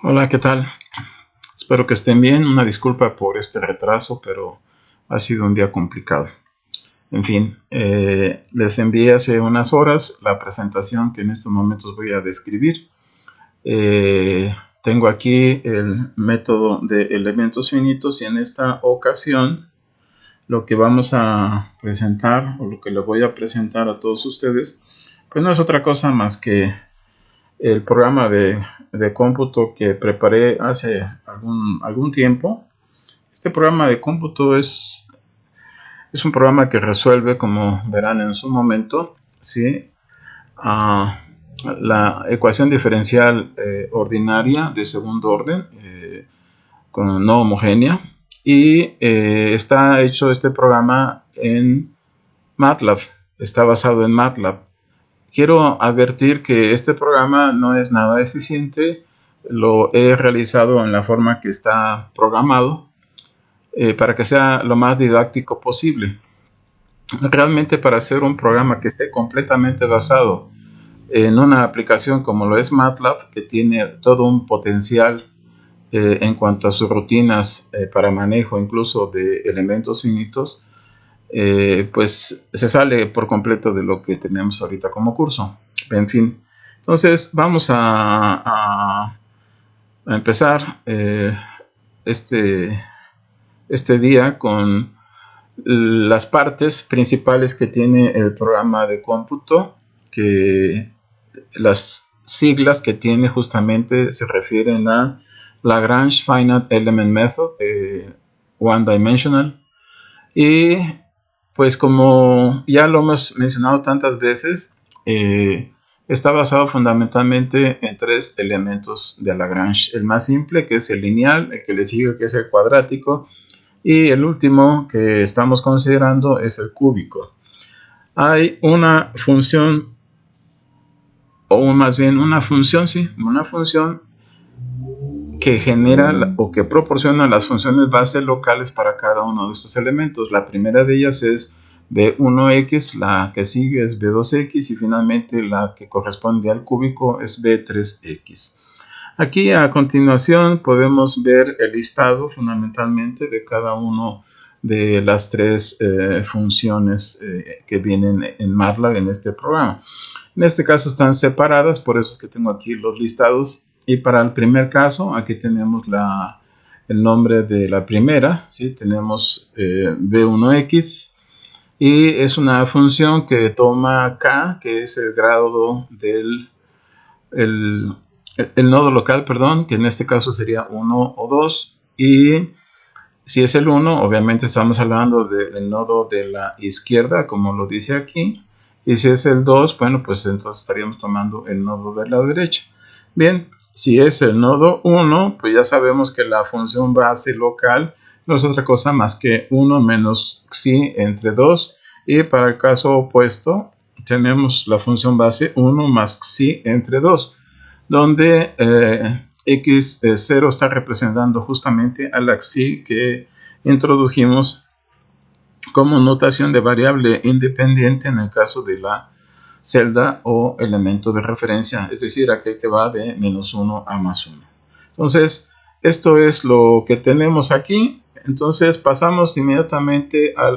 Hola, ¿qué tal? Espero que estén bien. Una disculpa por este retraso, pero ha sido un día complicado. En fin, les envié hace unas horas la presentación que en estos momentos voy a describir. Tengo aquí el método de elementos finitos y en esta ocasión lo que vamos a presentar o lo que les voy a presentar a todos ustedes, pues no es otra cosa más que el programa de cómputo que preparé hace algún tiempo. Este programa de cómputo es un programa que resuelve, como verán en su momento, ¿sí? La ecuación diferencial ordinaria de segundo orden, no homogénea, y está hecho este programa en MATLAB, está basado en MATLAB. Quiero advertir que este programa no es nada eficiente, lo he realizado en la forma que está programado para que sea lo más didáctico posible. Realmente para hacer un programa que esté completamente basado en una aplicación como lo es MATLAB, que tiene todo un potencial en cuanto a sus rutinas para manejo incluso de elementos finitos, pues se sale por completo de lo que tenemos ahorita como curso. En fin, entonces vamos a empezar este día con las partes principales que tiene el programa de cómputo, que las siglas que tiene justamente se refieren a Lagrange Finite Element Method, One Dimensional, y pues como ya lo hemos mencionado tantas veces, está basado fundamentalmente en tres elementos de Lagrange. El más simple, que es el lineal, el que le sigue, que es el cuadrático, y el último que estamos considerando es el cúbico. Hay una función, o más bien una función que genera o que proporciona las funciones base locales para cada uno de estos elementos. La primera de ellas es B1x, la que sigue es B2x y finalmente la que corresponde al cúbico es B3x. Aquí a continuación podemos ver el listado fundamentalmente de cada uno de las tres funciones que vienen en MATLAB en este programa. En este caso están separadas, por eso es que tengo aquí los listados. Y para el primer caso, aquí tenemos el nombre de la primera, ¿sí? Tenemos B1x y es una función que toma k, que es el grado del el nodo local, perdón, que en este caso sería 1 o 2, y si es el 1, obviamente estamos hablando del nodo de la izquierda, como lo dice aquí, y si es el 2, bueno, pues entonces estaríamos tomando el nodo de la derecha. Bien, si es el nodo 1, pues ya sabemos que la función base local no es otra cosa más que 1 menos xi entre 2, y para el caso opuesto tenemos la función base 1 más xi entre 2, donde x0 está representando justamente a la xi que introdujimos como notación de variable independiente en el caso de la celda o elemento de referencia, es decir, aquel que va de menos 1 a más 1. Entonces, esto es lo que tenemos aquí. Entonces, pasamos inmediatamente a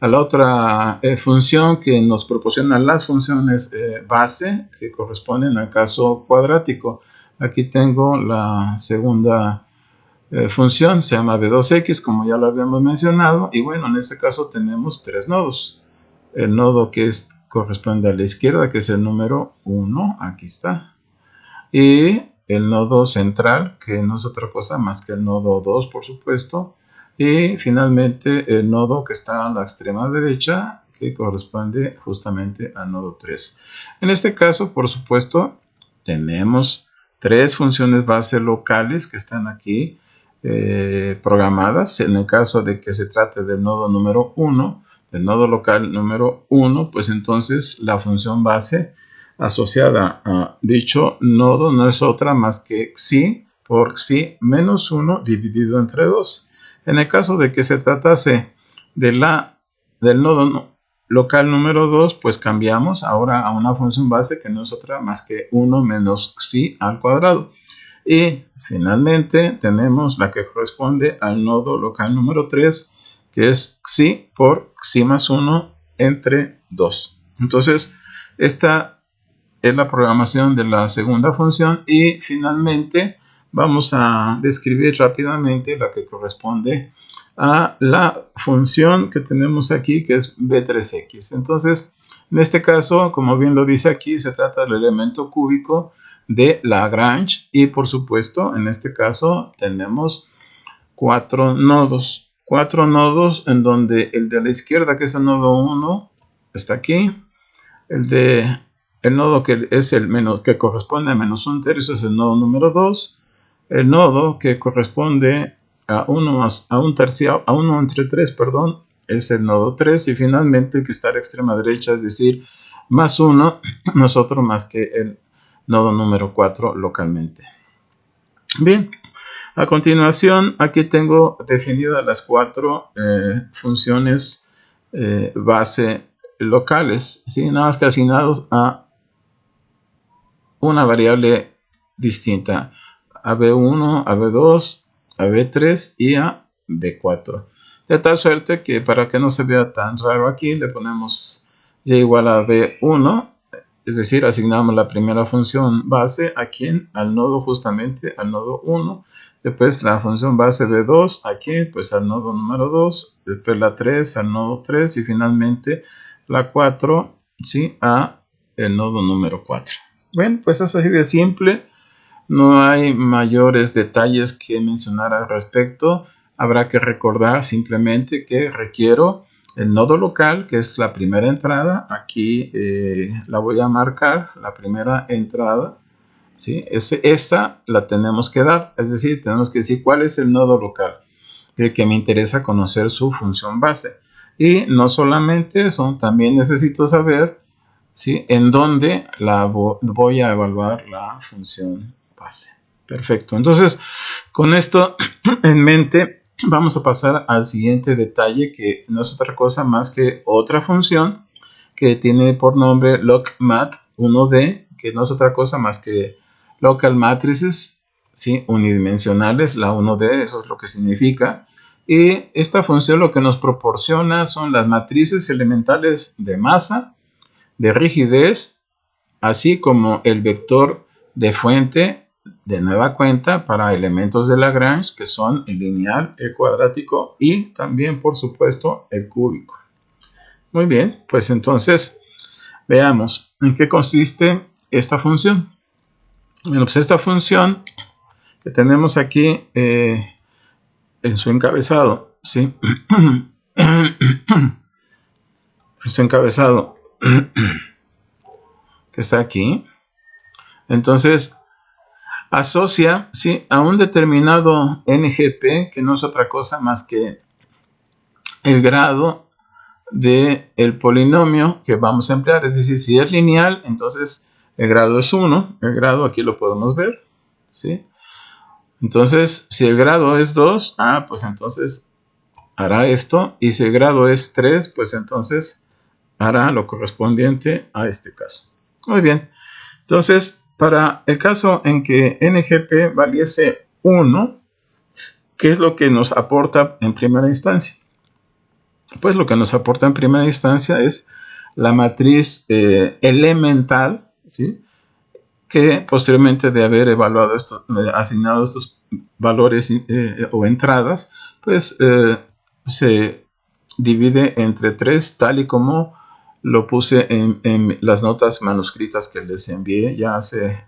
la otra función que nos proporciona las funciones base que corresponden al caso cuadrático. Aquí tengo la segunda función, se llama B2x, como ya lo habíamos mencionado, y bueno, en este caso tenemos tres nodos. El nodo que corresponde a la izquierda, que es el número 1, aquí está, y el nodo central, que no es otra cosa más que el nodo 2, por supuesto, y finalmente el nodo que está a la extrema derecha, que corresponde justamente al nodo 3. En este caso, por supuesto, tenemos tres funciones base locales que están aquí programadas. En el caso de que se trate del nodo número 1, del nodo local número 1, pues entonces la función base asociada a dicho nodo no es otra más que xi por xi menos 1 dividido entre 2. En el caso de que se tratase del nodo local número 2, pues cambiamos ahora a una función base que no es otra más que 1 menos xi al cuadrado. Y finalmente tenemos la que corresponde al nodo local número 3, que es xi por xi más 1 entre 2. Entonces, esta es la programación de la segunda función y finalmente vamos a describir rápidamente la que corresponde a la función que tenemos aquí, que es b3x. Entonces, en este caso, como bien lo dice aquí, se trata del elemento cúbico de Lagrange y por supuesto, en este caso tenemos 4 nodos. 4 nodos en donde el de la izquierda, que es el nodo 1, está aquí. El nodo que es que corresponde a menos 1/3 es el nodo número 2. El nodo que corresponde a 1 entre 3, perdón, es el nodo 3. Y finalmente el que está a la extrema derecha, es decir, más 1, nosotros más que el nodo número 4 localmente. Bien, a continuación aquí tengo definidas las 4 funciones base locales, ¿sí? Nada más que asignados a una variable distinta, a B1, a B2, a B3 y a B4. De tal suerte que para que no se vea tan raro aquí, le ponemos y igual a B1, es decir, asignamos la primera función base a quién, al nodo justamente, al nodo 1, después la función base B2 a quién, pues al nodo número 2, después la 3 al nodo 3 y finalmente la 4, ¿sí?, a el nodo número 4. Bueno, pues es así de simple, no hay mayores detalles que mencionar al respecto. Habrá que recordar simplemente que requiero el nodo local, que es la primera entrada. Aquí la voy a marcar, la primera entrada, ¿sí? Esta la tenemos que dar, es decir, tenemos que decir cuál es el nodo local, el que me interesa conocer su función base. Y no solamente eso, también necesito saber, ¿sí?, en dónde voy a evaluar la función base. Perfecto. Entonces, con esto en mente, vamos a pasar al siguiente detalle, que no es otra cosa más que otra función que tiene por nombre locmat1d, que no es otra cosa más que local matrices, ¿sí?, unidimensionales, la 1d, eso es lo que significa. Y esta función lo que nos proporciona son las matrices elementales de masa, de rigidez, así como el vector de fuente de nueva cuenta para elementos de Lagrange, que son el lineal, el cuadrático y también, por supuesto, el cúbico. Muy bien, pues entonces veamos en qué consiste esta función. Bueno, pues esta función que tenemos aquí en su encabezado, ¿sí? En su encabezado que está aquí. Entonces, asocia, ¿sí?, a un determinado NGP, que no es otra cosa más que el grado del polinomio que vamos a emplear. Es decir, si es lineal, entonces el grado es 1. El grado aquí lo podemos ver, ¿sí? Entonces, si el grado es 2, pues entonces hará esto. Y si el grado es 3, pues entonces hará lo correspondiente a este caso. Muy bien. Entonces, para el caso en que NGP valiese 1, ¿qué es lo que nos aporta en primera instancia? Pues lo que nos aporta en primera instancia es la matriz elemental, ¿sí?, que posteriormente de haber evaluado asignado estos valores o entradas, pues se divide entre 3, tal y como lo puse en las notas manuscritas que les envié ya hace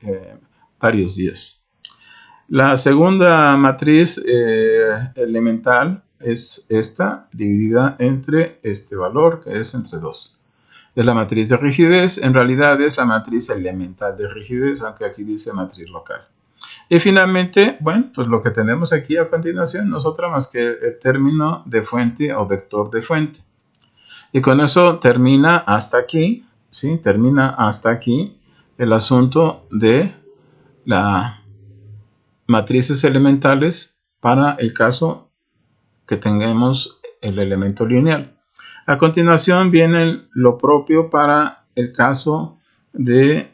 varios días. La segunda matriz elemental es esta, dividida entre este valor, que es entre 2. Es la matriz de rigidez, en realidad es la matriz elemental de rigidez, aunque aquí dice matriz local. Y finalmente, bueno, pues lo que tenemos aquí a continuación no es otra más que el término de fuente o vector de fuente. Y con eso termina hasta aquí, ¿sí? Termina hasta aquí el asunto de las matrices elementales para el caso que tengamos el elemento lineal. A continuación viene lo propio para el caso de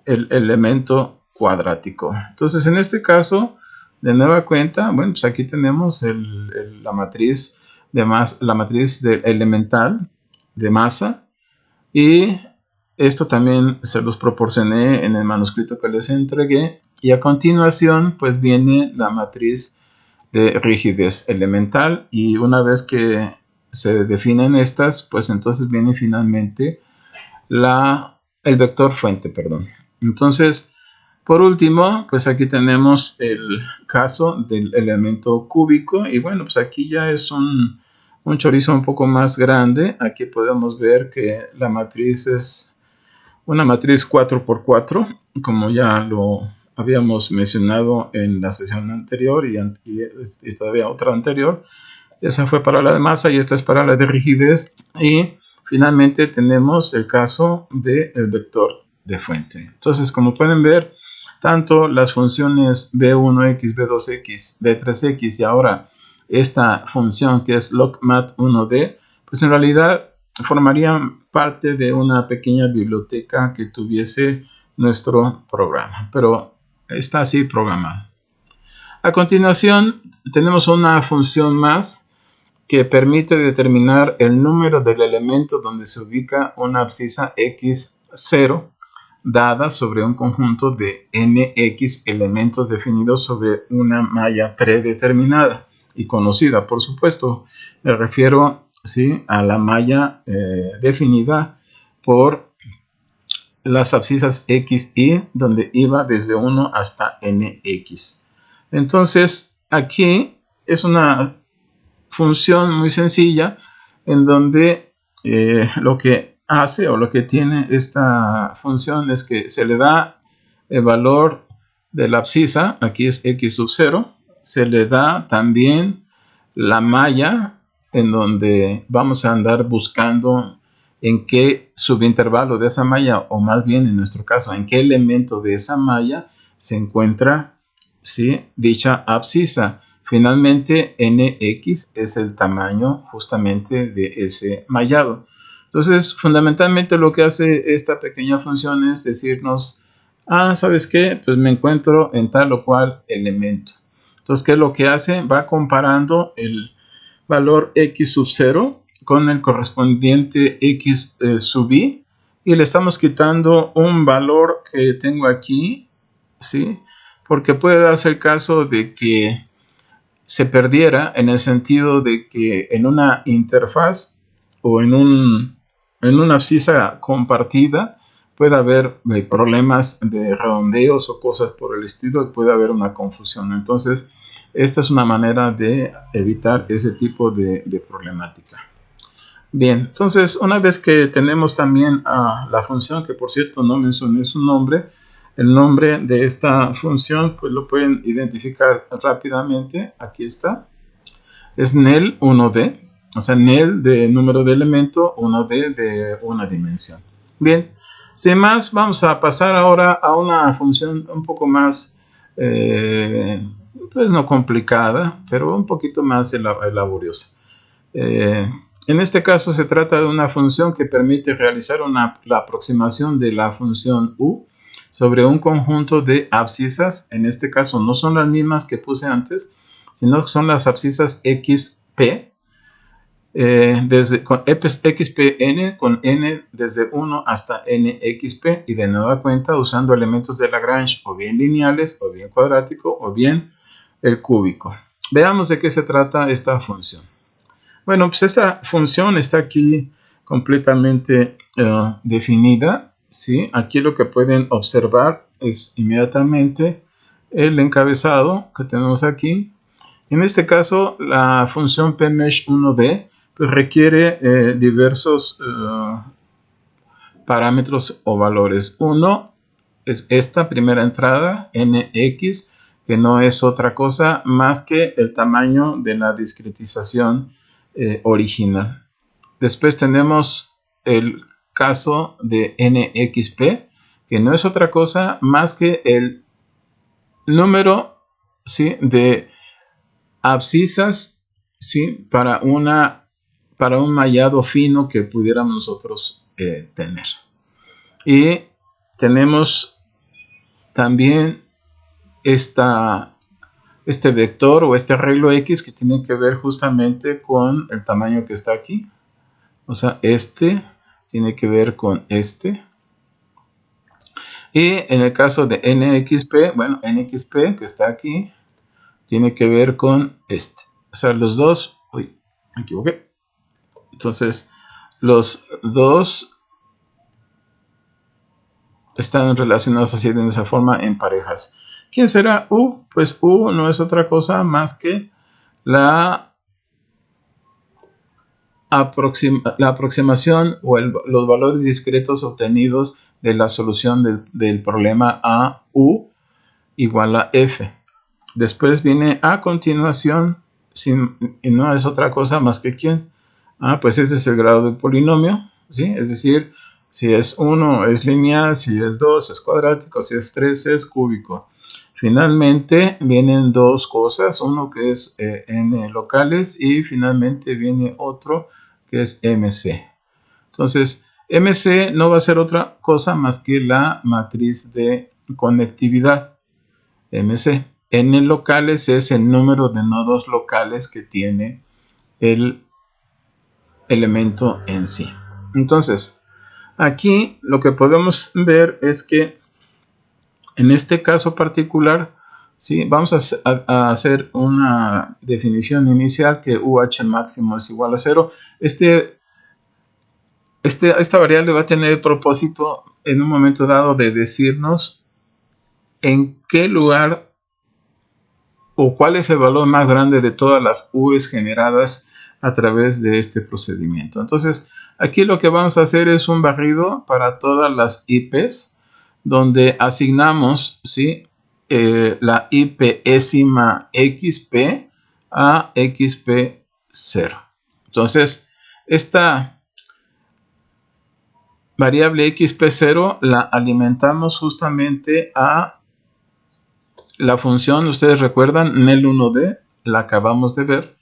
el elemento cuadrático. Entonces, en este caso, de nueva cuenta, bueno, pues aquí tenemos la matriz de masa, la matriz elemental de masa, y esto también se los proporcioné en el manuscrito que les entregué, y a continuación pues viene la matriz de rigidez elemental, y una vez que se definen estas, pues entonces viene finalmente el vector fuente, perdón. Entonces, por último, pues aquí tenemos el caso del elemento cúbico, y bueno, pues aquí ya es un chorizo un poco más grande. Aquí podemos ver que la matriz es una matriz 4×4, como ya lo habíamos mencionado en la sesión anterior y todavía otra anterior. Esa fue para la de masa y esta es para la de rigidez. Y finalmente tenemos el caso del vector de fuente. Entonces, como pueden ver, tanto las funciones b1x, b2x, b3x y ahora esta función que es logmat1d, pues en realidad formarían parte de una pequeña biblioteca que tuviese nuestro programa, pero está así programado. A continuación tenemos una función más que permite determinar el número del elemento donde se ubica una abscisa x0 dada sobre un conjunto de nx elementos definidos sobre una malla predeterminada y conocida, por supuesto. Me refiero, ¿sí?, a la malla definida por las abscisas x, y, donde iba desde 1 hasta nx. Entonces, aquí es una función muy sencilla en donde lo que hace o lo que tiene esta función es que se le da el valor de la abscisa, aquí es x0, se le da también la malla en donde vamos a andar buscando en qué subintervalo de esa malla, o más bien en nuestro caso, en qué elemento de esa malla se encuentra, ¿sí?, dicha abscisa. Finalmente, nx es el tamaño justamente de ese mallado. Entonces, fundamentalmente lo que hace esta pequeña función es decirnos, ¿sabes qué? Pues me encuentro en tal o cual elemento. Entonces, ¿qué es lo que hace? Va comparando el valor x0 con el correspondiente x sub i, y le estamos quitando un valor que tengo aquí, ¿sí? Porque puede darse el caso de que se perdiera, en el sentido de que en una interfaz o en una abscisa compartida puede haber problemas de redondeos o cosas por el estilo, y puede haber una confusión. Entonces, esta es una manera de evitar ese tipo de problemática. Bien, entonces una vez que tenemos también la función, que por cierto no mencioné su nombre, el nombre de esta función pues lo pueden identificar rápidamente. Aquí está, es nel1d, o sea, nel de número de elemento, 1d de una dimensión. Bien, sin más, vamos a pasar ahora a una función un poco más, pues no complicada, pero un poquito más laboriosa. En este caso se trata de una función que permite realizar la aproximación de la función u sobre un conjunto de abscisas. En este caso no son las mismas que puse antes, sino que son las abscisas xp, con xpn, con n desde 1 hasta nxp, y de nueva cuenta usando elementos de Lagrange, o bien lineales, o bien cuadrático, o bien el cúbico. Veamos de qué se trata esta función. Bueno, pues esta función está aquí completamente definida, ¿sí? Aquí lo que pueden observar es inmediatamente el encabezado que tenemos aquí. En este caso, la función pmesh1d pues requiere diversos parámetros o valores. Uno es esta primera entrada, nx, que no es otra cosa más que el tamaño de la discretización original. Después tenemos el caso de nxp, que no es otra cosa más que el número, ¿sí?, de abscisas, ¿sí?, para un mallado fino que pudiéramos nosotros tener. Y tenemos también este vector o este arreglo X que tiene que ver justamente con el tamaño que está aquí. O sea, este tiene que ver con este. Y en el caso de NXP, bueno, NXP que está aquí, tiene que ver con este. O sea, los dos, uy, me equivoqué. Entonces, los dos están relacionados así de esa forma en parejas. ¿Quién será U? Pues U no es otra cosa más que la aproximación o los valores discretos obtenidos de la solución del problema a U igual a F. Después viene a continuación, y no es otra cosa más que ¿quién? Pues ese es el grado del polinomio, ¿sí? Es decir, si es 1 es lineal, si es 2 es cuadrático, si es 3 es cúbico. Finalmente vienen dos cosas, uno que es n locales y finalmente viene otro que es MC. Entonces, MC no va a ser otra cosa más que la matriz de conectividad. MC. N locales es el número de nodos locales que tiene el elemento en sí. Entonces, aquí lo que podemos ver es que en este caso particular, ¿sí? Vamos a hacer una definición inicial que UH máximo es igual a 0. Esta variable va a tener el propósito en un momento dado de decirnos en qué lugar o cuál es el valor más grande de todas las U's generadas a través de este procedimiento. Entonces, aquí lo que vamos a hacer es un barrido para todas las IPs, donde asignamos, ¿sí? La IPésima XP a XP0. Entonces, esta variable XP0 la alimentamos justamente a la función, ustedes recuerdan, NEL1D, la acabamos de ver,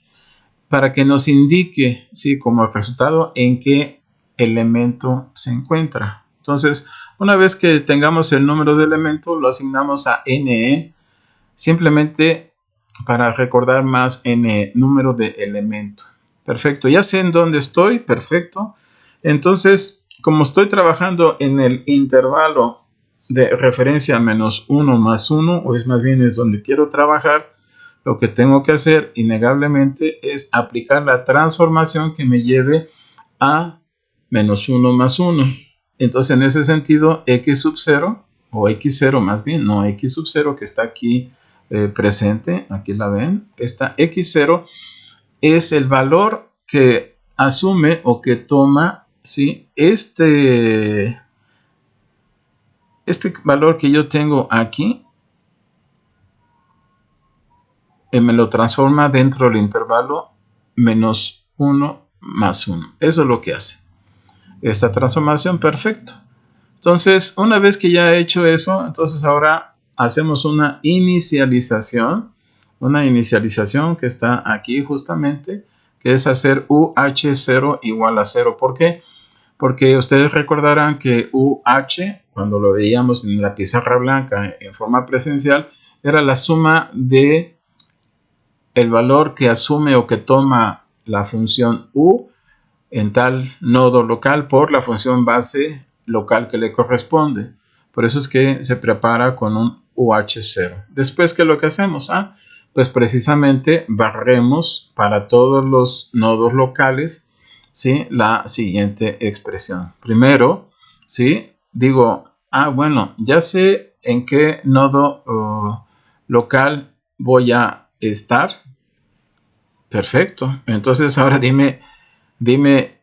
para que nos indique, ¿sí? Como resultado en qué elemento se encuentra. Entonces, una vez que tengamos el número de elemento, lo asignamos a NE, simplemente para recordar más NE, número de elemento. Perfecto, ya sé en dónde estoy, perfecto. Entonces, como estoy trabajando en el intervalo de referencia -1 más 1, o es más bien es donde quiero trabajar, lo que tengo que hacer innegablemente es aplicar la transformación que me lleve a -1 más 1. Entonces, en ese sentido, x sub 0, o x0 más bien, no x sub 0 que está aquí presente, aquí la ven, esta x0 es el valor que asume o que toma, ¿sí? Este valor que yo tengo aquí me lo transforma dentro del intervalo -1 más 1. Eso es lo que hace esta transformación. Perfecto. Entonces, una vez que ya he hecho eso, entonces ahora hacemos una inicialización que está aquí justamente, que es hacer UH0 igual a 0. ¿Por qué? Porque ustedes recordarán que UH, cuando lo veíamos en la pizarra blanca en forma presencial, era la suma de el valor que asume o que toma la función U en tal nodo local por la función base local que le corresponde. Por eso es que se prepara con un UH0. Después, ¿qué es lo que hacemos? Pues precisamente barremos para todos los nodos locales, ¿sí? La siguiente expresión. Primero, ¿sí? Digo, bueno, ya sé en qué nodo local voy a estar. Perfecto. Entonces ahora dime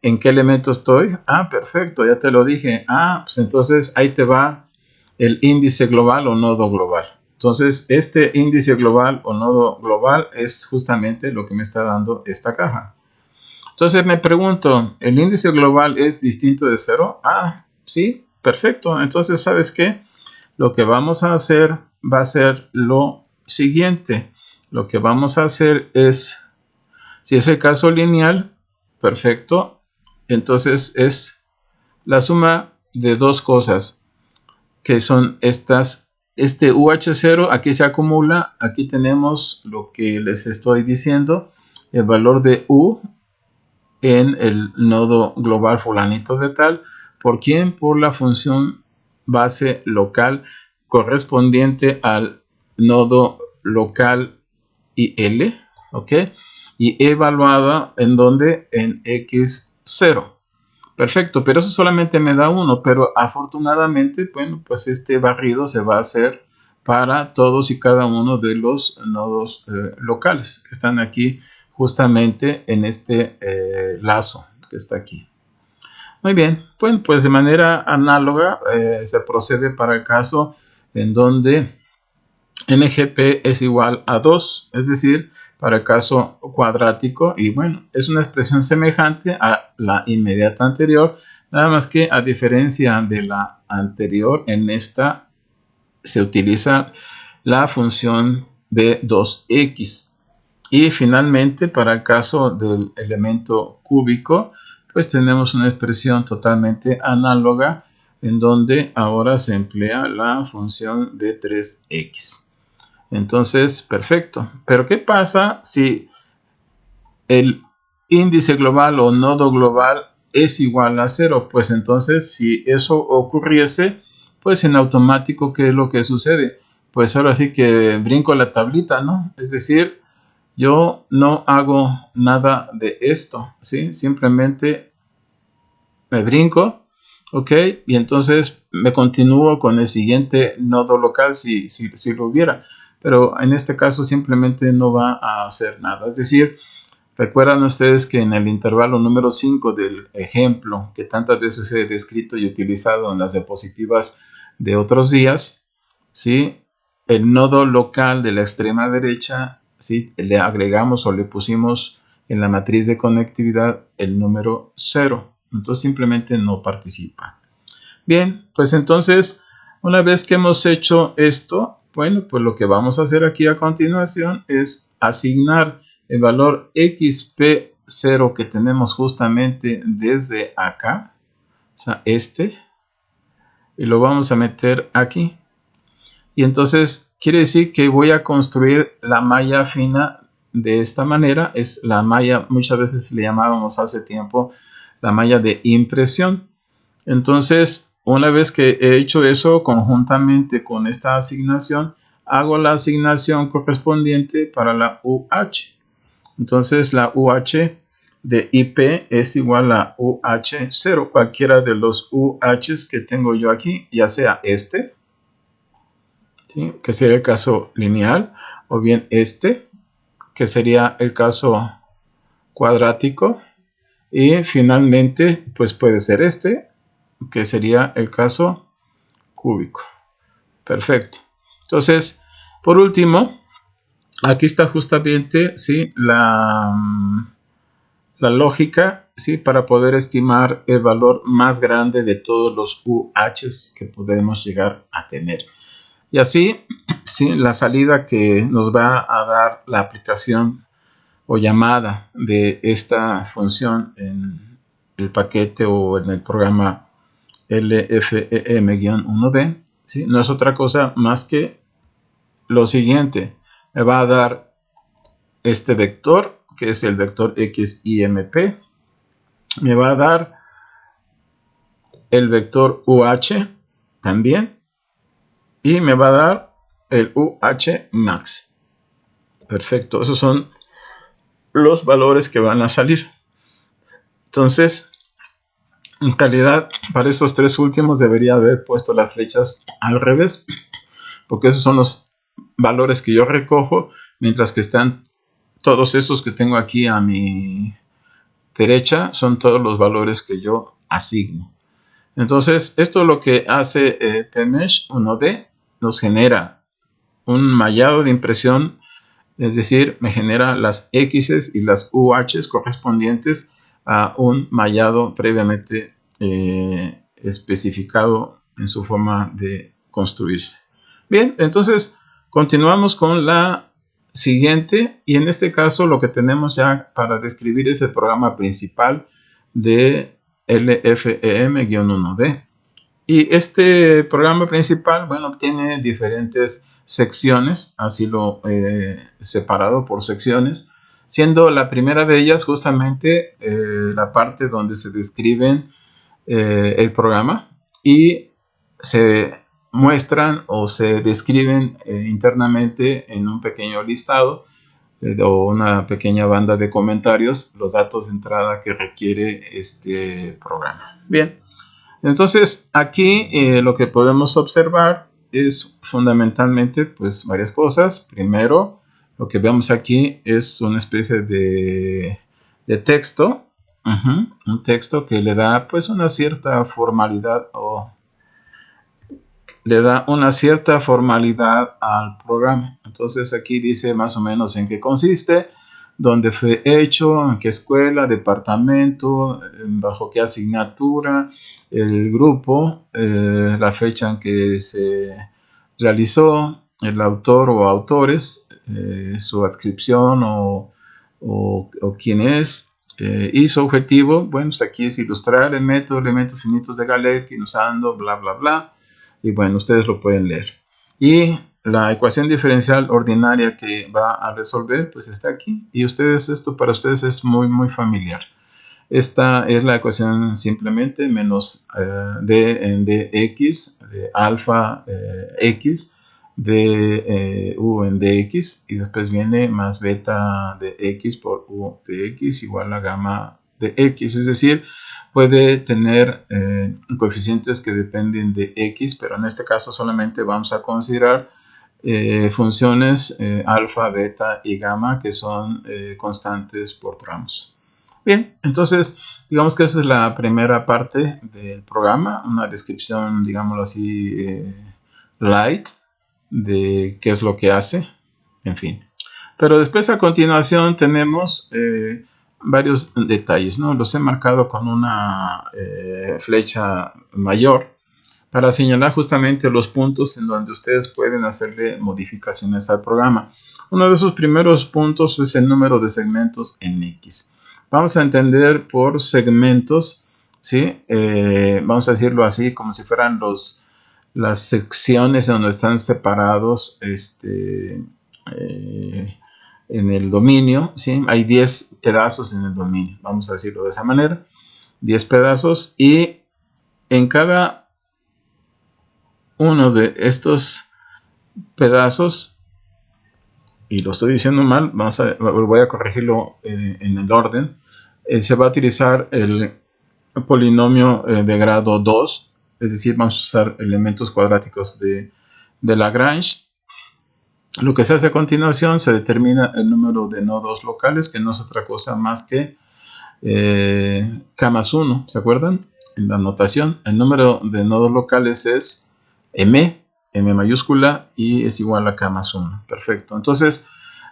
en qué elemento estoy. Perfecto, ya te lo dije. Pues entonces ahí te va el índice global o nodo global. Entonces, este índice global o nodo global es justamente lo que me está dando esta caja. Entonces me pregunto, ¿el índice global es distinto de 0? Sí, perfecto. Entonces, ¿sabes qué? Lo que vamos a hacer va a ser lo siguiente. Lo que vamos a hacer es, si es el caso lineal, perfecto. Entonces es la suma de dos cosas, que son estas este UH0 aquí se acumula, aquí tenemos lo que les estoy diciendo, el valor de U en el nodo global fulanito de tal. ¿Por quién? Por la función base local correspondiente al nodo local IL, ¿ok? Y evaluada en donde en X0. Perfecto, pero eso solamente me da 1, pero afortunadamente, bueno, pues este barrido se va a hacer para todos y cada uno de los nodos locales que están aquí justamente en este lazo que está aquí. Muy bien, bueno, pues de manera análoga se procede para el caso en donde NGP es igual a 2, es decir, para el caso cuadrático, y bueno, es una expresión semejante a la inmediata anterior, nada más que a diferencia de la anterior, en esta se utiliza la función B2X. Y finalmente, para el caso del elemento cúbico, pues tenemos una expresión totalmente análoga, en donde ahora se emplea la función B3X. Entonces, perfecto. Pero ¿qué pasa si el índice global o nodo global es igual a 0? Pues entonces, si eso ocurriese, pues en automático, ¿qué es lo que sucede? Pues ahora sí que brinco la tablita, ¿no? Es decir, yo no hago nada de esto, ¿sí? Simplemente me brinco, ¿ok? Y entonces me continúo con el siguiente nodo local si lo hubiera. Pero en este caso simplemente no va a hacer nada. Es decir, recuerdan ustedes que en el intervalo número 5 del ejemplo que tantas veces he descrito y utilizado en las diapositivas de otros días, ¿sí? El nodo local de la extrema derecha, ¿sí? Le agregamos o le pusimos en la matriz de conectividad el número 0. Entonces simplemente no participa. Bien, pues entonces, una vez que hemos hecho esto, bueno, pues lo que vamos a hacer aquí a continuación es asignar el valor XP0 que tenemos justamente desde acá, o sea, este, y lo vamos a meter aquí. Y entonces quiere decir que voy a construir la malla fina de esta manera. Es la malla, muchas veces le llamábamos hace tiempo la malla de impresión. Entonces, una vez que he hecho eso conjuntamente con esta asignación, hago la asignación correspondiente para la UH. Entonces, la UH de IP es igual a UH0, cualquiera de los UHs que tengo yo aquí, ya sea este, ¿sí? Que sería el caso lineal, o bien este, que sería el caso cuadrático, y finalmente, pues puede ser este, que sería el caso cúbico. Perfecto. Entonces, por último, aquí está justamente, ¿sí? la lógica, ¿sí? Para poder estimar el valor más grande de todos los UHs que podemos llegar a tener. Y así, ¿sí? La salida que nos va a dar la aplicación o llamada de esta función en el paquete o en el programa LFEM-1D, ¿sí? No es otra cosa más que lo siguiente. Me va a dar este vector, que es el vector XIMP. Me va a dar el vector UH también. Y me va a dar el UH max. Perfecto. Esos son los valores que van a salir. Entonces, en realidad, para estos tres últimos debería haber puesto las flechas al revés, porque esos son los valores que yo recojo, mientras que están todos estos que tengo aquí a mi derecha, son todos los valores que yo asigno. Entonces, esto es lo que hace PMesh 1D, nos genera un mallado de impresión, es decir, me genera las X's y las UH's correspondientes a un mallado previamente especificado en su forma de construirse. Bien, entonces continuamos con la siguiente, y en este caso lo que tenemos ya para describir es el programa principal de LFEM-1D. Y este programa principal, bueno, tiene diferentes secciones, así lo he separado por secciones, siendo la primera de ellas justamente la parte donde se describen el programa y se muestran o se describen internamente en un pequeño listado o una pequeña banda de comentarios los datos de entrada que requiere este programa. Bien, entonces aquí lo que podemos observar es fundamentalmente pues varias cosas. Primero, lo que vemos aquí es una especie de texto, un texto que le da pues una cierta formalidad al programa. Entonces aquí dice más o menos en qué consiste, dónde fue hecho, en qué escuela, departamento, bajo qué asignatura, el grupo, la fecha en que se realizó, el autor o autores, su adscripción o quién es, y su objetivo. Bueno, pues aquí es ilustrar el método, elementos finitos de Galerkin usando bla bla bla. Y bueno, ustedes lo pueden leer. Y la ecuación diferencial ordinaria que va a resolver, pues está aquí. Y esto para ustedes es muy, muy familiar. Esta es la ecuación simplemente menos d en dx, de alfa x, de u en dx, y después viene más beta de x por u de x igual a gamma de x. Es decir, puede tener coeficientes que dependen de x, pero en este caso solamente vamos a considerar funciones alfa, beta y gamma que son constantes por tramos. Bien, entonces digamos que esa es la primera parte del programa, una descripción, digámoslo así, light de qué es lo que hace, en fin. Pero después a continuación tenemos varios detalles, ¿no? Los he marcado con una flecha mayor para señalar justamente los puntos en donde ustedes pueden hacerle modificaciones al programa. Uno de esos primeros puntos es el número de segmentos en X. Vamos a entender por segmentos, ¿sí? Vamos a decirlo así, como si fueran las secciones donde están separados en el dominio, ¿sí? Hay 10 pedazos en el dominio, vamos a decirlo de esa manera, 10 pedazos, y en cada uno de estos pedazos, y lo estoy diciendo mal, voy a corregirlo en el orden, se va a utilizar el polinomio de grado 2, es decir, vamos a usar elementos cuadráticos de Lagrange. Lo que se hace a continuación, se determina el número de nodos locales, que no es otra cosa más que K más 1, ¿se acuerdan? En la notación, el número de nodos locales es M mayúscula, y es igual a K más 1. Perfecto. Entonces,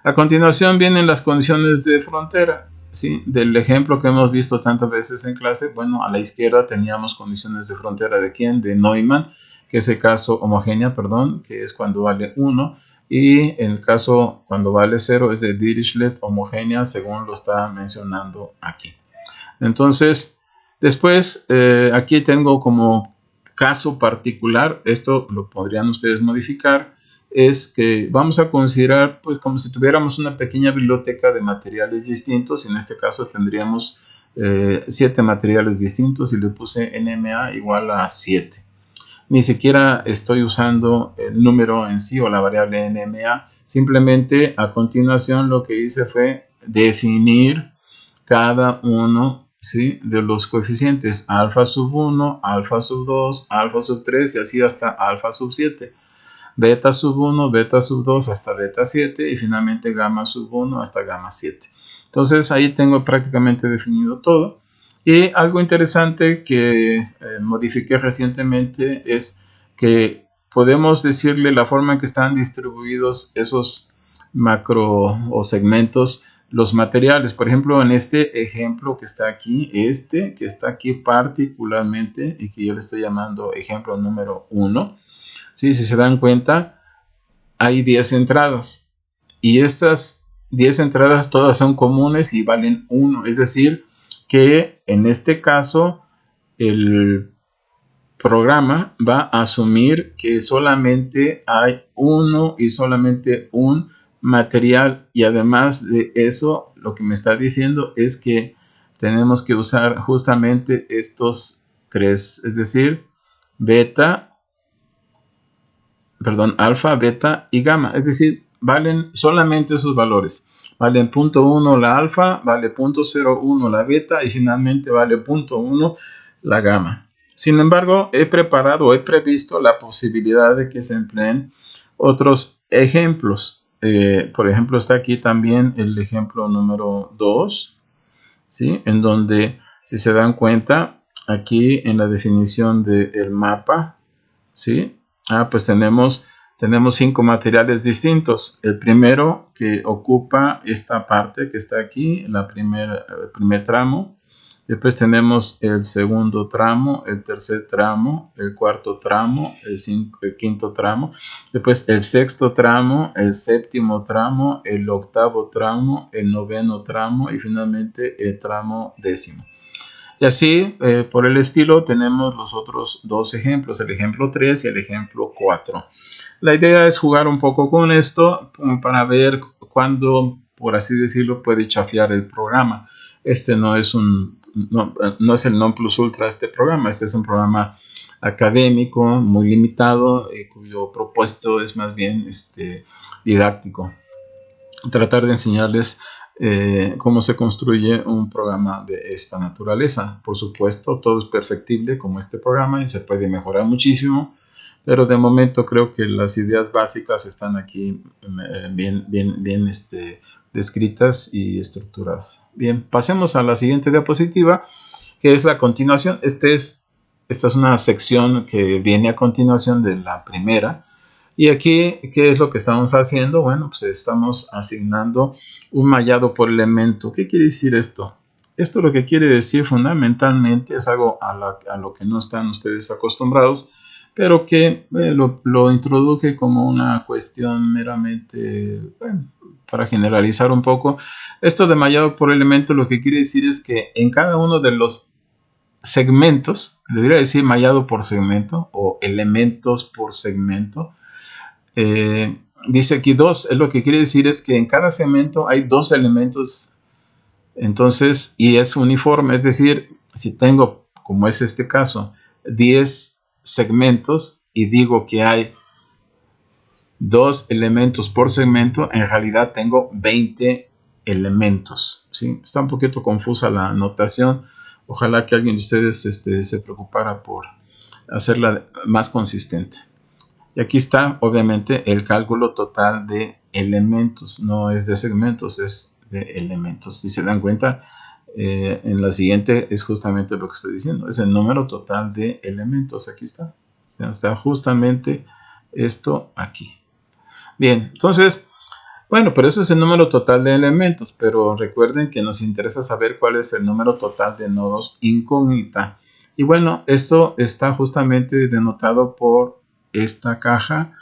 a continuación vienen las condiciones de frontera, ¿sí? Del ejemplo que hemos visto tantas veces en clase. Bueno, a la izquierda teníamos condiciones de frontera de ¿quién? De Neumann, que es el caso homogénea, perdón, que es cuando vale 1. Y en el caso cuando vale 0 es de Dirichlet homogénea, según lo está mencionando aquí. Entonces, después aquí tengo como caso particular, esto lo podrían ustedes modificar, es que vamos a considerar pues como si tuviéramos una pequeña biblioteca de materiales distintos. En este caso tendríamos 7 materiales distintos y le puse NMA igual a 7. Ni siquiera estoy usando el número en sí o la variable NMA, simplemente a continuación lo que hice fue definir cada uno, ¿sí? De los coeficientes alfa sub 1, alfa sub 2, alfa sub 3 y así hasta alfa sub 7. Beta sub 1, beta sub 2 hasta beta 7 y finalmente gamma sub 1 hasta gamma 7. Entonces ahí tengo prácticamente definido todo. Y algo interesante que modifiqué recientemente es que podemos decirle la forma en que están distribuidos esos macro o segmentos, los materiales. Por ejemplo, en este ejemplo que está aquí, que está aquí particularmente y que yo le estoy llamando ejemplo número 1, ¿sí? Si se dan cuenta, hay 10 entradas y estas 10 entradas todas son comunes y valen 1, es decir, que en este caso el programa va a asumir que solamente hay uno y solamente un material, y además de eso lo que me está diciendo es que tenemos que usar justamente estos tres, es decir, alfa, beta y gamma, es decir, valen solamente esos valores. Vale 0.1 la alfa, vale 0.01 la beta y finalmente vale 0.1 la gamma. Sin embargo, he previsto la posibilidad de que se empleen otros ejemplos. Por ejemplo, está aquí también el ejemplo número 2, ¿sí? En donde, si se dan cuenta, aquí en la definición del mapa, ¿sí? Pues tenemos 5 materiales distintos. El primero que ocupa esta parte que está aquí, el primer tramo. Después tenemos el segundo tramo, el tercer tramo, el cuarto tramo, el quinto tramo. Después el sexto tramo, el séptimo tramo, el octavo tramo, el noveno tramo y finalmente el tramo décimo. Y así, por el estilo, tenemos los otros dos ejemplos, el ejemplo 3 y el ejemplo 4. La idea es jugar un poco con esto para ver cuándo, por así decirlo, puede chafiar el programa. Este no es el non plus ultra este programa. Este es un programa académico muy limitado, cuyo propósito es más bien didáctico. Tratar de enseñarles cómo se construye un programa de esta naturaleza. Por supuesto, todo es perfectible como este programa y se puede mejorar muchísimo, pero de momento creo que las ideas básicas están aquí bien descritas y estructuradas. Bien, pasemos a la siguiente diapositiva, que es la continuación. Esta es una sección que viene a continuación de la primera. Y aquí, ¿qué es lo que estamos haciendo? Bueno, pues estamos asignando un mallado por elemento. ¿Qué quiere decir esto? Esto lo que quiere decir fundamentalmente es algo a lo que no están ustedes acostumbrados, pero que lo introduje como una cuestión meramente, para generalizar un poco. Esto de mallado por elemento lo que quiere decir es que en cada uno de los segmentos, debería decir mallado por segmento o elementos por segmento, dice aquí 2, lo que quiere decir es que en cada segmento hay 2 elementos, entonces, y es uniforme, es decir, si tengo, como es este caso, 10 segmentos y digo que hay 2 elementos por segmento, en realidad tengo 20 elementos, ¿sí? Está un poquito confusa la notación, ojalá que alguien de ustedes se preocupara por hacerla más consistente. Y aquí está, obviamente, el cálculo total de elementos. No es de segmentos, es de elementos. Si se dan cuenta, en la siguiente es justamente lo que estoy diciendo. Es el número total de elementos. Aquí está. O sea, está justamente esto aquí. Bien, entonces, bueno, pero eso es el número total de elementos. Pero recuerden que nos interesa saber cuál es el número total de nodos incógnita. Y bueno, esto está justamente denotado por esta caja,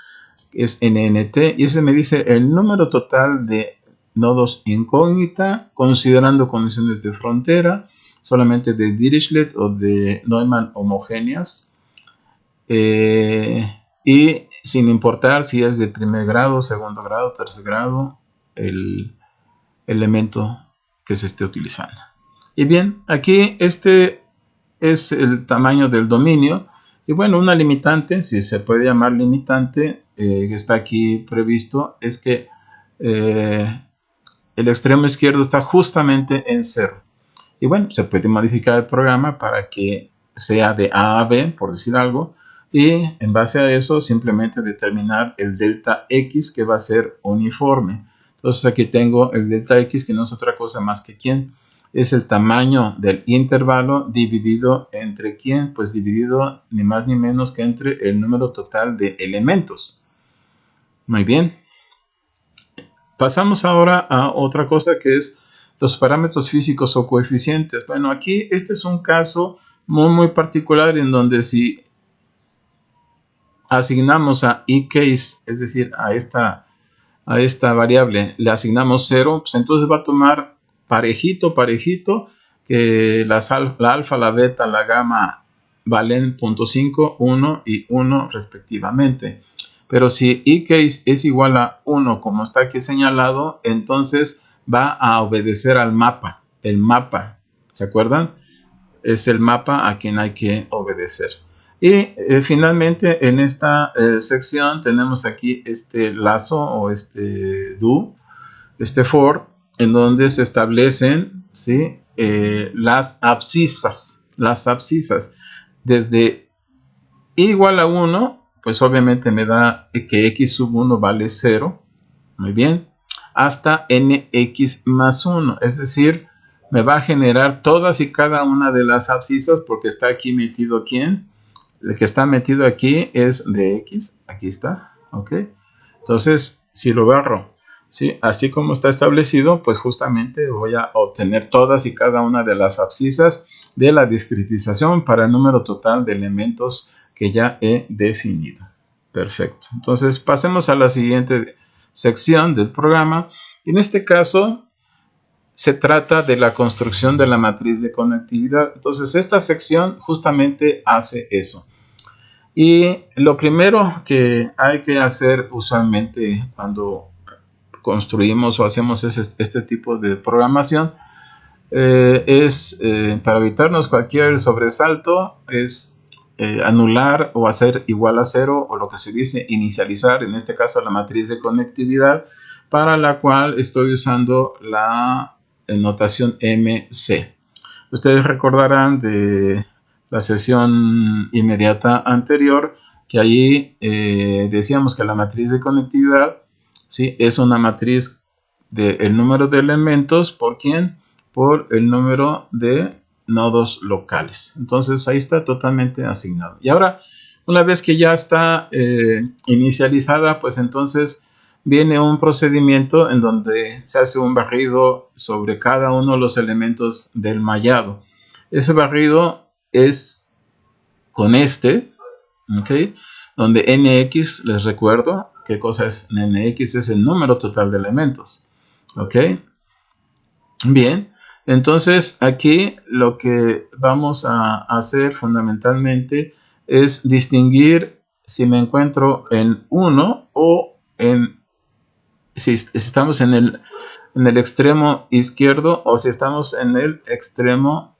es NNT, y ese me dice el número total de nodos incógnita considerando condiciones de frontera, solamente de Dirichlet o de Neumann homogéneas, y sin importar si es de primer grado, segundo grado, tercer grado, el elemento que se esté utilizando. Y bien, aquí este es el tamaño del dominio. Y bueno, una limitante, si se puede llamar limitante, que está aquí previsto, es que el extremo izquierdo está justamente en 0. Y bueno, se puede modificar el programa para que sea de A a B, por decir algo, y en base a eso simplemente determinar el delta X, que va a ser uniforme. Entonces aquí tengo el delta X, que no es otra cosa más que ¿quién? Es el tamaño del intervalo dividido entre ¿quién? Pues dividido ni más ni menos que entre el número total de elementos. Muy bien. Pasamos ahora a otra cosa que es los parámetros físicos o coeficientes. Bueno, aquí este es un caso muy particular en donde si asignamos a eCase, es decir, a esta variable, le asignamos 0, pues entonces va a tomar parejito, que la alfa, la beta, la gamma valen 0.5, 1 y 1 respectivamente. Pero si eCase es igual a 1 como está aquí señalado, entonces va a obedecer al mapa. El mapa, ¿se acuerdan? Es el mapa a quien hay que obedecer. Y finalmente en esta sección tenemos aquí este lazo o este do, este for, en donde se establecen, ¿sí? Las abscisas. Las abscisas. Desde igual a 1, pues obviamente me da que x sub 1 vale 0. Muy bien. Hasta nx más 1. Es decir, me va a generar todas y cada una de las abscisas porque está aquí metido ¿quién? El que está metido aquí es de x. Aquí está. ¿Ok? Entonces, si lo barro, ¿sí? Así como está establecido, pues justamente voy a obtener todas y cada una de las abscisas de la discretización para el número total de elementos que ya he definido. Perfecto. Entonces, pasemos a la siguiente sección del programa. En este caso, se trata de la construcción de la matriz de conectividad. Entonces, esta sección justamente hace eso. Y lo primero que hay que hacer usualmente cuando construimos o hacemos este tipo de programación es, para evitarnos cualquier sobresalto, es anular o hacer igual a 0, o lo que se dice inicializar, en este caso la matriz de conectividad, para la cual estoy usando la notación MC. Ustedes recordarán de la sesión inmediata anterior que allí decíamos que la matriz de conectividad, ¿sí?, es una matriz del número de elementos por quién, por el número de nodos locales. Entonces ahí está totalmente asignado. Y ahora, una vez que ya está inicializada, pues entonces viene un procedimiento en donde se hace un barrido sobre cada uno de los elementos del mallado. Ese barrido es con este, ¿ok? Donde nx, les recuerdo, ¿qué cosa es nx? Es el número total de elementos, ¿ok? Bien, entonces aquí lo que vamos a hacer fundamentalmente es distinguir si me encuentro en 1 o en, si estamos en el extremo izquierdo o si estamos en el extremo,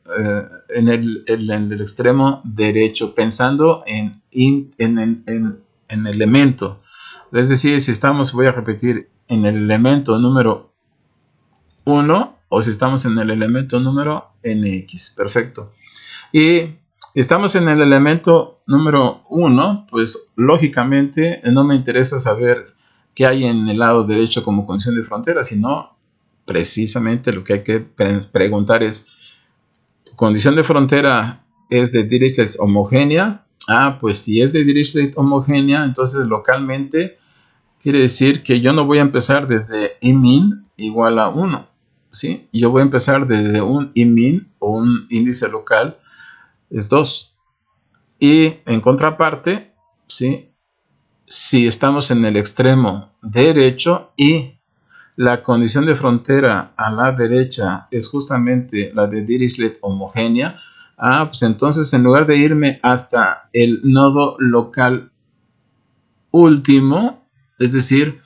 en el extremo derecho, pensando en elemento. Es decir, si estamos, voy a repetir, en el elemento número 1 o si estamos en el elemento número nx. Perfecto. Y estamos en el elemento número 1, pues lógicamente no me interesa saber qué hay en el lado derecho como condición de frontera, sino precisamente lo que hay que preguntar es, ¿tu condición de frontera es de Dirichlet homogénea? Pues si es de Dirichlet homogénea, entonces localmente quiere decir que yo no voy a empezar desde Imin igual a 1, ¿sí? Yo voy a empezar desde un Imin o un índice local es 2. Y en contraparte, ¿sí?, si estamos en el extremo derecho y la condición de frontera a la derecha es justamente la de Dirichlet homogénea, pues entonces en lugar de irme hasta el nodo local último, es decir,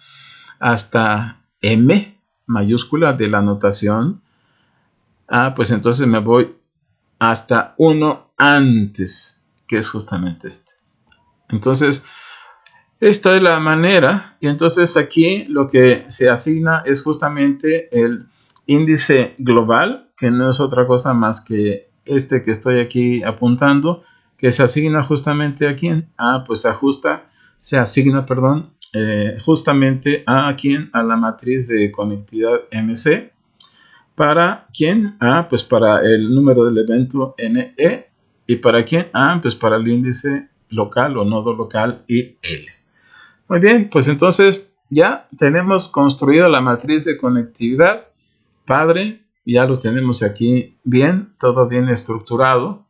hasta M mayúscula de la notación, pues entonces me voy hasta uno antes, que es justamente este. Entonces, esta es la manera, y entonces aquí lo que se asigna es justamente el índice global, que no es otra cosa más que este que estoy aquí apuntando, que se asigna justamente a quién, pues se asigna, justamente a quién, a la matriz de conectividad MC. ¿Para quién? Pues para el número del evento NE. ¿Y para quién? Pues para el índice local o nodo local IL. Muy bien, pues entonces ya tenemos construida la matriz de conectividad. Padre, ya los tenemos aquí bien, todo bien estructurado.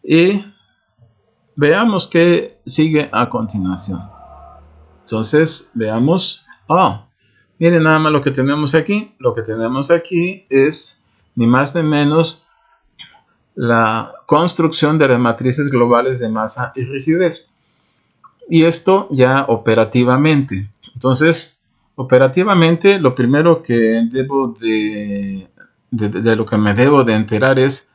Y veamos qué sigue a continuación. Entonces, veamos. Miren nada más lo que tenemos aquí. Lo que tenemos aquí es ni más ni menos la construcción de las matrices globales de masa y rigidez. Y esto ya operativamente. Entonces, operativamente, lo primero que debo de lo que me debo de enterar es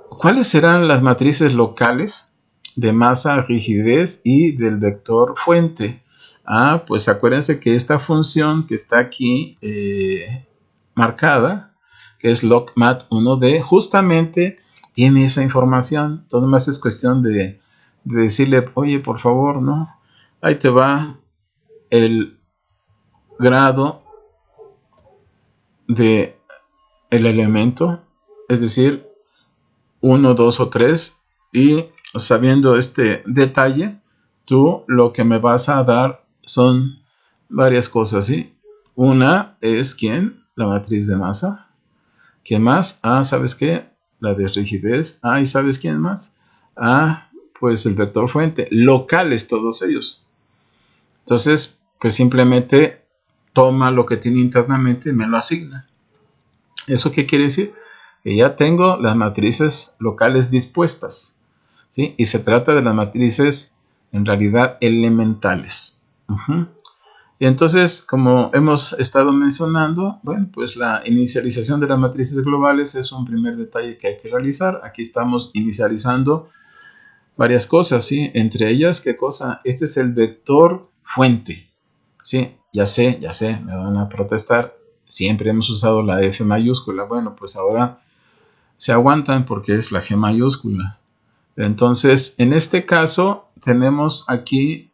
cuáles serán las matrices locales de masa, rigidez y del vector fuente. Pues acuérdense que esta función que está aquí marcada, que es logmat1d, justamente tiene esa información. Todo más es cuestión de decirle, oye, por favor, ¿no? Ahí te va el grado de el elemento, es decir, 1, 2 o 3, y sabiendo este detalle, tú lo que me vas a dar son varias cosas, ¿sí? Una es, ¿quién? La matriz de masa. ¿Qué más? ¿Sabes qué? La de rigidez. ¿Y sabes quién más? Pues el vector fuente. Locales todos ellos. Entonces, pues simplemente toma lo que tiene internamente y me lo asigna. ¿Eso qué quiere decir? Que ya tengo las matrices locales dispuestas, ¿sí? Y se trata de las matrices en realidad elementales. Y entonces, como hemos estado mencionando, bueno, pues la inicialización de las matrices globales es un primer detalle que hay que realizar. Aquí estamos inicializando varias cosas, ¿sí? Entre ellas, ¿qué cosa? Este es el vector fuente, ¿sí? Ya sé, me van a protestar. Siempre hemos usado la F mayúscula. Bueno, pues ahora se aguantan porque es la G mayúscula. Entonces, en este caso, tenemos aquí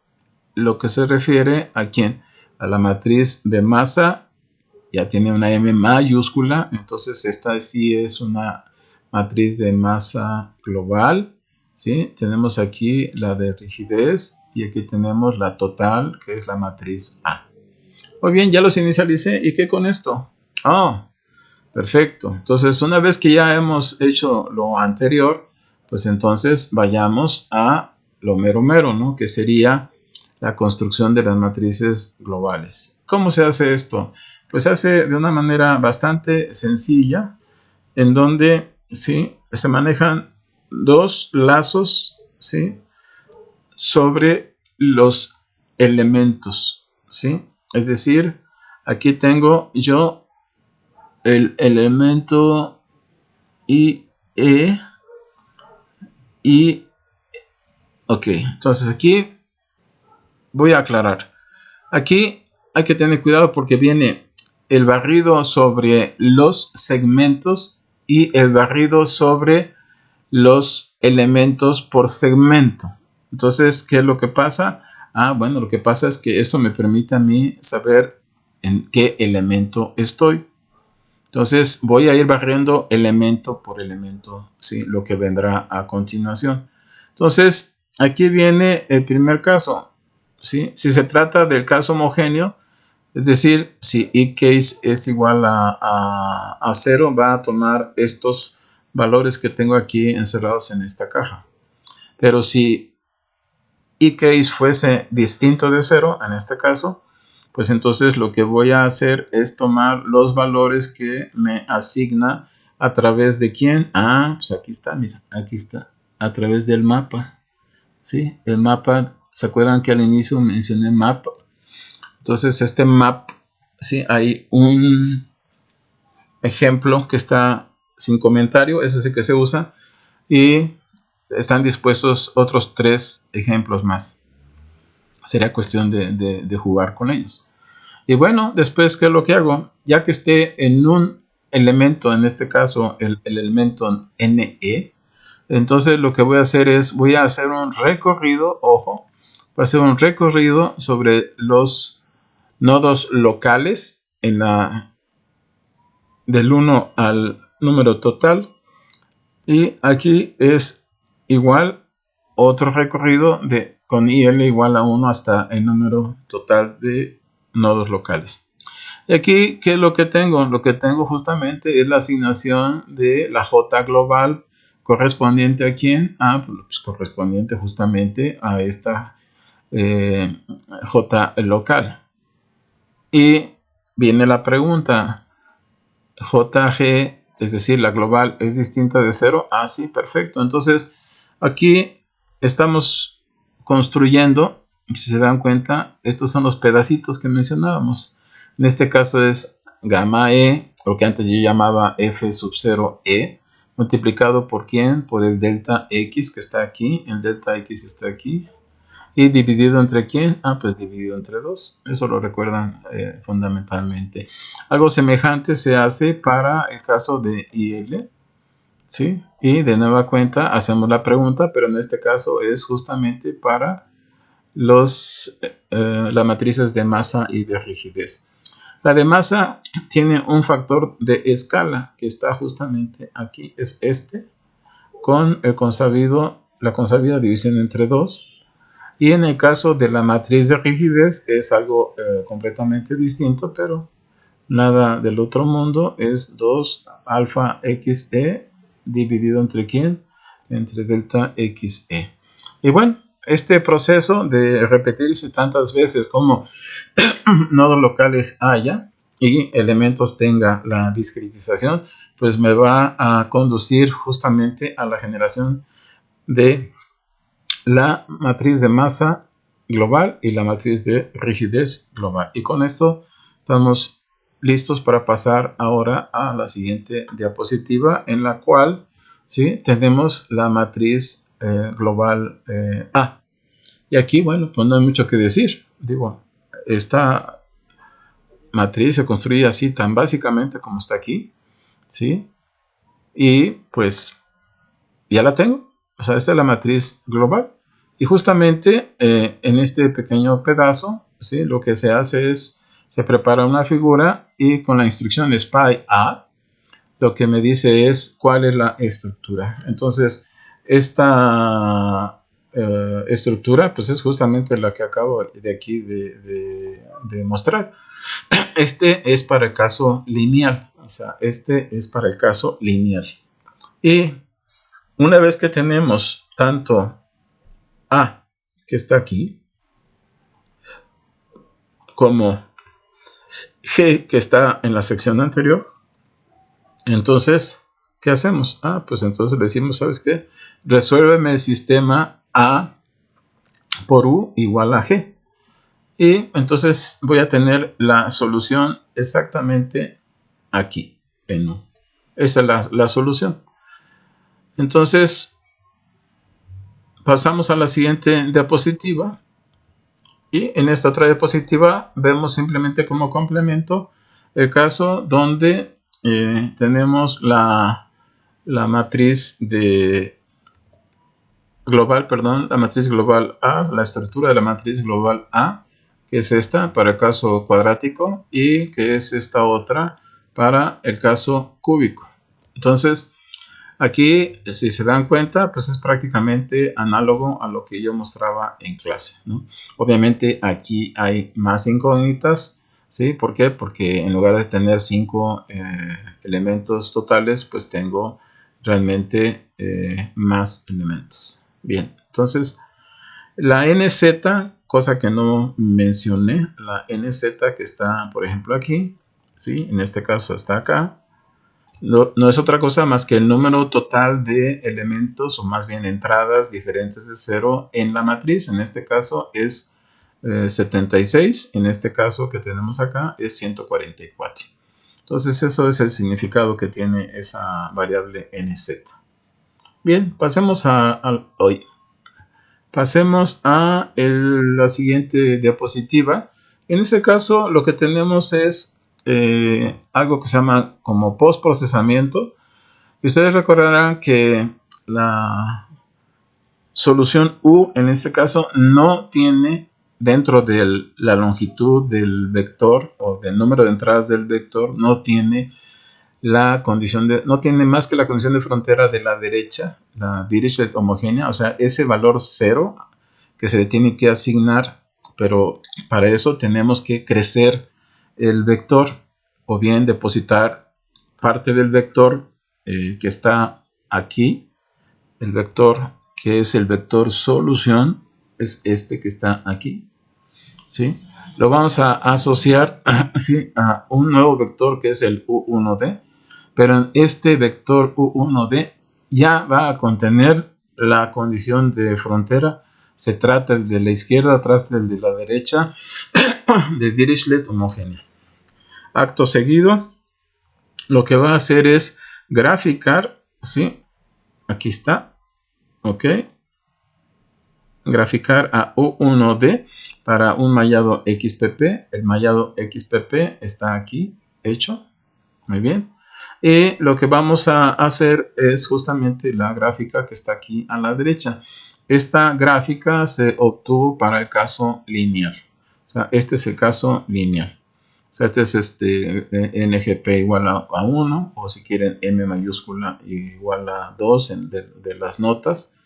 lo que se refiere a quién, a la matriz de masa, ya tiene una M mayúscula, entonces esta sí es una matriz de masa global, ¿sí? Tenemos aquí la de rigidez y aquí tenemos la total, que es la matriz A. Muy bien, ya los inicialicé. ¿Y qué con esto? Perfecto. Entonces, una vez que ya hemos hecho lo anterior, pues entonces vayamos a lo mero, ¿no? Que sería la construcción de las matrices globales. ¿Cómo se hace esto? Pues se hace de una manera bastante sencilla, en donde, ¿sí? Se manejan dos lazos, ¿sí? Sobre los elementos, ¿sí? Es decir, aquí tengo yo el elemento IE y ok, entonces aquí voy a aclarar. Aquí hay que tener cuidado porque viene el barrido sobre los segmentos y el barrido sobre los elementos por segmento. Entonces, ¿qué es lo que pasa? Bueno, lo que pasa es que eso me permite a mí saber en qué elemento estoy. Entonces, voy a ir barriendo elemento por elemento, ¿sí? Lo que vendrá a continuación. Entonces, aquí viene el primer caso, ¿sí? Si se trata del caso homogéneo, es decir, si eCase es igual a 0, va a tomar estos valores que tengo aquí encerrados en esta caja. Pero si eCase fuese distinto de 0, en este caso, pues entonces lo que voy a hacer es tomar los valores que me asigna a través de quién. Pues aquí está, mira, aquí está, a través del mapa. ¿Sí? El mapa, ¿se acuerdan que al inicio mencioné map? Entonces este map, ¿sí? Hay un ejemplo que está sin comentario, ese es el que se usa, y están dispuestos otros 3 ejemplos más. Sería cuestión de jugar con ellos. Y bueno, después, ¿qué es lo que hago? Ya que esté en un elemento, en este caso el elemento NE, entonces lo que voy a hacer es, voy a hacer un recorrido, ojo, voy a hacer un recorrido sobre los nodos locales en del 1 al número total, y aquí es igual otro recorrido con IL igual a 1 hasta el número total de nodos locales. Y aquí, ¿qué es lo que tengo? Lo que tengo justamente es la asignación de la J global correspondiente a quién? Pues correspondiente justamente a esta J local. Y viene la pregunta, JG es decir, la global es distinta de 0. Ah, sí, perfecto. Entonces, aquí estamos construyendo, si se dan cuenta, estos son los pedacitos que mencionábamos. En este caso es gamma E, lo que antes yo llamaba F sub 0 E, multiplicado por ¿quién? Por el delta X que está aquí, el delta X está aquí. ¿Y dividido entre quién? Ah, pues dividido entre 2. Eso lo recuerdan fundamentalmente. Algo semejante se hace para el caso de IL, ¿sí? Y de nueva cuenta hacemos la pregunta, pero en este caso es justamente para las matrices de masa y de rigidez. La de masa tiene un factor de escala que está justamente aquí, es este, con la consabida división entre 2. Y en el caso de la matriz de rigidez es algo completamente distinto, pero nada del otro mundo, es 2 alfa XE dividido entre ¿quién? Entre delta XE. Y bueno, este proceso de repetirse tantas veces como nodos locales haya y elementos tenga la discretización, pues me va a conducir justamente a la generación de la matriz de masa global y la matriz de rigidez global. Y con esto estamos listos para pasar ahora a la siguiente diapositiva, en la cual ¿sí? Tenemos la matriz global A. Y aquí, bueno, pues no hay mucho que decir. Digo, esta matriz se construye así tan básicamente como está aquí, ¿sí? Y pues ya la tengo. O sea, esta es la matriz global. Y justamente en este pequeño pedazo, ¿sí? Lo que se hace es, se prepara una figura y con la instrucción SPY A, lo que me dice es cuál es la estructura. Entonces, esta estructura, pues es justamente la que acabo de aquí de mostrar. Este es para el caso lineal. O sea, este es para el caso lineal. Y una vez que tenemos tanto A, que está aquí, como G, que está en la sección anterior, entonces, ¿qué hacemos? Ah, pues entonces le decimos, ¿sabes qué? Resuélveme el sistema A por U igual a G. Y entonces voy a tener la solución exactamente aquí, en U. Esa es la solución. Entonces, pasamos a la siguiente diapositiva. Y en esta otra diapositiva vemos simplemente como complemento el caso donde tenemos la matriz la matriz global A, la estructura de la matriz global A, que es esta para el caso cuadrático y que es esta otra para el caso cúbico. Entonces, aquí, si se dan cuenta, pues es prácticamente análogo a lo que yo mostraba en clase, ¿no? Obviamente aquí hay más incógnitas, ¿sí? ¿Por qué? Porque en lugar de tener 5 elementos totales, pues tengo realmente más elementos. Bien, entonces la NZ, cosa que no mencioné, la NZ que está, por ejemplo, aquí, ¿sí? En este caso está acá. No es otra cosa más que el número total de elementos, o más bien entradas diferentes de 0 en la matriz. En este caso es 76. En este caso que tenemos acá es 144. Entonces eso es el significado que tiene esa variable NZ. Bien, pasemos a la siguiente diapositiva. En este caso lo que tenemos es algo que se llama como postprocesamiento. Y ustedes recordarán que la solución U en este caso no tiene dentro de la longitud del vector o del número de entradas del vector, no tiene la condición no tiene más que la condición de frontera de la derecha, la Dirichlet homogénea, o sea, ese valor 0 que se le tiene que asignar, pero para eso tenemos que crecer el vector o bien depositar parte del vector que está aquí, el vector que es el vector solución, es este que está aquí, ¿sí? Lo vamos a asociar ¿sí? a un nuevo vector que es el U1D. pero en este vector U1D ya va a contener la condición de frontera. Se trata del de la izquierda, atrás del de la derecha, de Dirichlet homogénea. Acto seguido, lo que va a hacer es graficar, ¿sí? Aquí está, ok. Graficar a U1D para un mallado XPP. El mallado XPP está aquí hecho. Muy bien. Y lo que vamos a hacer es justamente la gráfica que está aquí a la derecha. Esta gráfica se obtuvo para el caso lineal. O sea, este es el caso lineal. O sea, este es NGP igual a 1, o si quieren M mayúscula igual a 2 de las notas.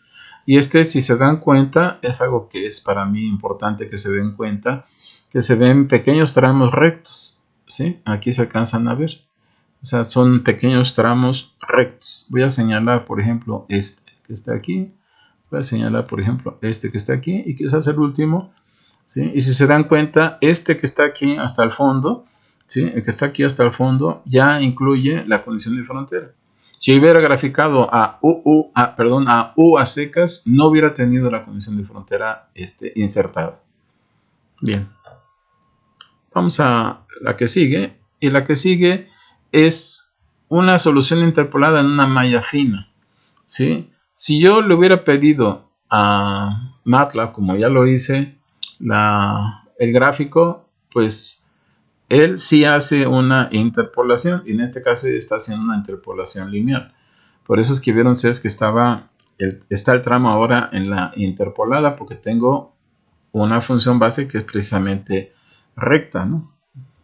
Y si se dan cuenta, es algo que es para mí importante que se den cuenta, que se ven pequeños tramos rectos, ¿sí? Aquí se alcanzan a ver. O sea, son pequeños tramos rectos. Voy a señalar, por ejemplo, este que está aquí. Voy a señalar, por ejemplo, este que está aquí y quizás el último, ¿sí? Y si se dan cuenta, este que está aquí hasta el fondo, ¿sí? El que está aquí hasta el fondo ya incluye la condición de frontera. Si hubiera graficado a U a secas, no hubiera tenido la condición de frontera insertada. Bien. Vamos a la que sigue. Y la que sigue es una solución interpolada en una malla fina, ¿sí? Si yo le hubiera pedido a MATLAB, como ya lo hice, el gráfico, pues él sí hace una interpolación, y en este caso está haciendo una interpolación lineal. Por eso es que vieron ustedes que está el tramo ahora en la interpolada, porque tengo una función base que es precisamente recta, ¿no?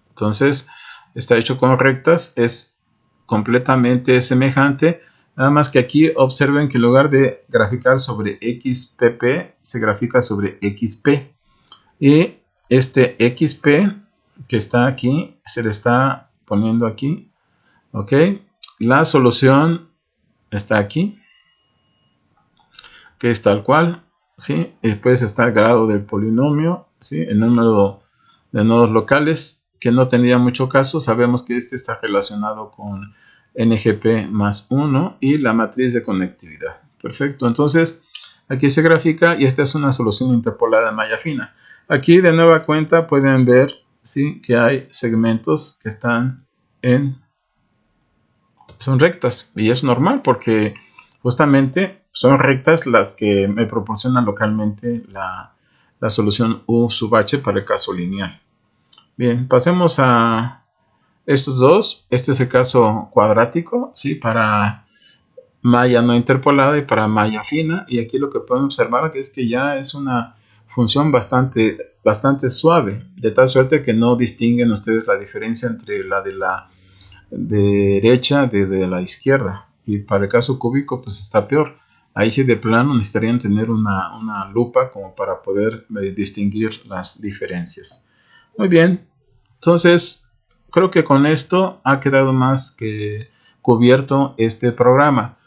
Entonces, está hecho con rectas, es completamente semejante, nada más que aquí observen que en lugar de graficar sobre XPP, se grafica sobre XP. Y este XP que está aquí, se le está poniendo aquí, ¿ok? La solución está aquí, que es tal cual, ¿sí? Después está el grado del polinomio, ¿sí? El número de nodos locales, que no tendría mucho caso. Sabemos que este está relacionado con NGP más 1 y la matriz de conectividad. Perfecto, entonces aquí se grafica y esta es una solución interpolada en malla fina. Aquí de nueva cuenta pueden ver, ¿sí? Que hay segmentos que son rectas, y es normal porque justamente son rectas las que me proporcionan localmente la solución U sub h para el caso lineal. Bien, pasemos a estos dos. Este es el caso cuadrático, ¿sí? Para malla no interpolada y para malla fina. Y aquí lo que pueden observar es que ya es una función bastante suave, de tal suerte que no distinguen ustedes la diferencia entre la de la derecha de la izquierda. Y para el caso cúbico, pues está peor. Ahí sí de plano necesitarían tener una lupa como para poder distinguir las diferencias. Muy bien, entonces creo que con esto ha quedado más que cubierto este programa.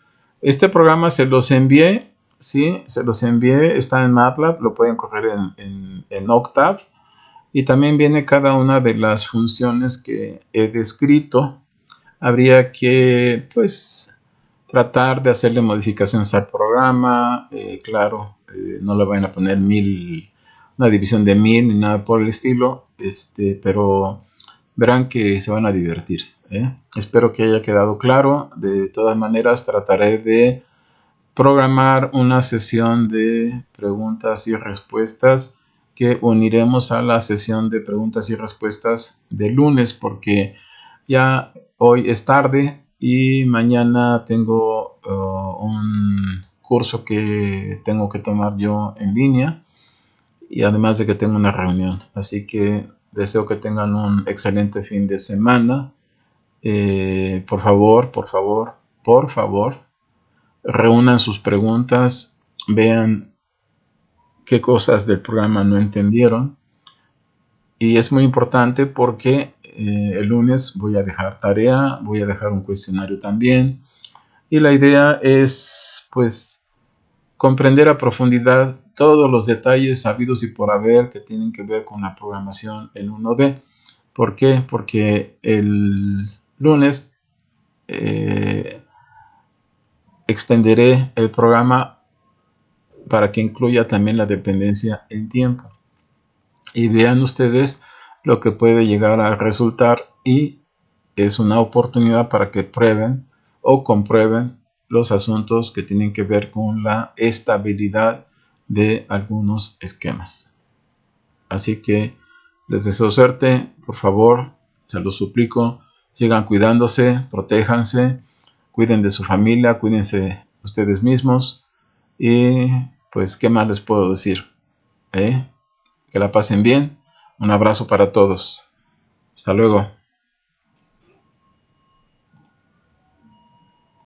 Este programa se los envié, ¿sí? Se los envié, está en MATLAB, lo pueden correr en Octave. Y también viene cada una de las funciones que he descrito. Habría que, pues, tratar de hacerle modificaciones al programa. Claro, no le van a poner una división de 1000 ni nada por el estilo, pero verán que se van a divertir. Espero que haya quedado claro. De todas maneras, trataré de programar una sesión de preguntas y respuestas que uniremos a la sesión de preguntas y respuestas de lunes, porque ya hoy es tarde y mañana tengo un curso que tengo que tomar yo en línea, y además de que tengo una reunión. Así que deseo que tengan un excelente fin de semana. Por favor, reúnan sus preguntas, vean qué cosas del programa no entendieron. Y es muy importante porque el lunes voy a dejar tarea, voy a dejar un cuestionario también. Y la idea es, pues, comprender a profundidad todos los detalles habidos y por haber que tienen que ver con la programación en 1D. ¿Por qué? Porque el lunes extenderé el programa para que incluya también la dependencia en tiempo. Y vean ustedes lo que puede llegar a resultar, y es una oportunidad para que prueben o comprueben los asuntos que tienen que ver con la estabilidad de algunos esquemas. Así que les deseo suerte, por favor, se los suplico, sigan cuidándose, protéjanse, cuiden de su familia, cuídense ustedes mismos, y pues, ¿qué más les puedo decir? Que la pasen bien. Un abrazo para todos. Hasta luego.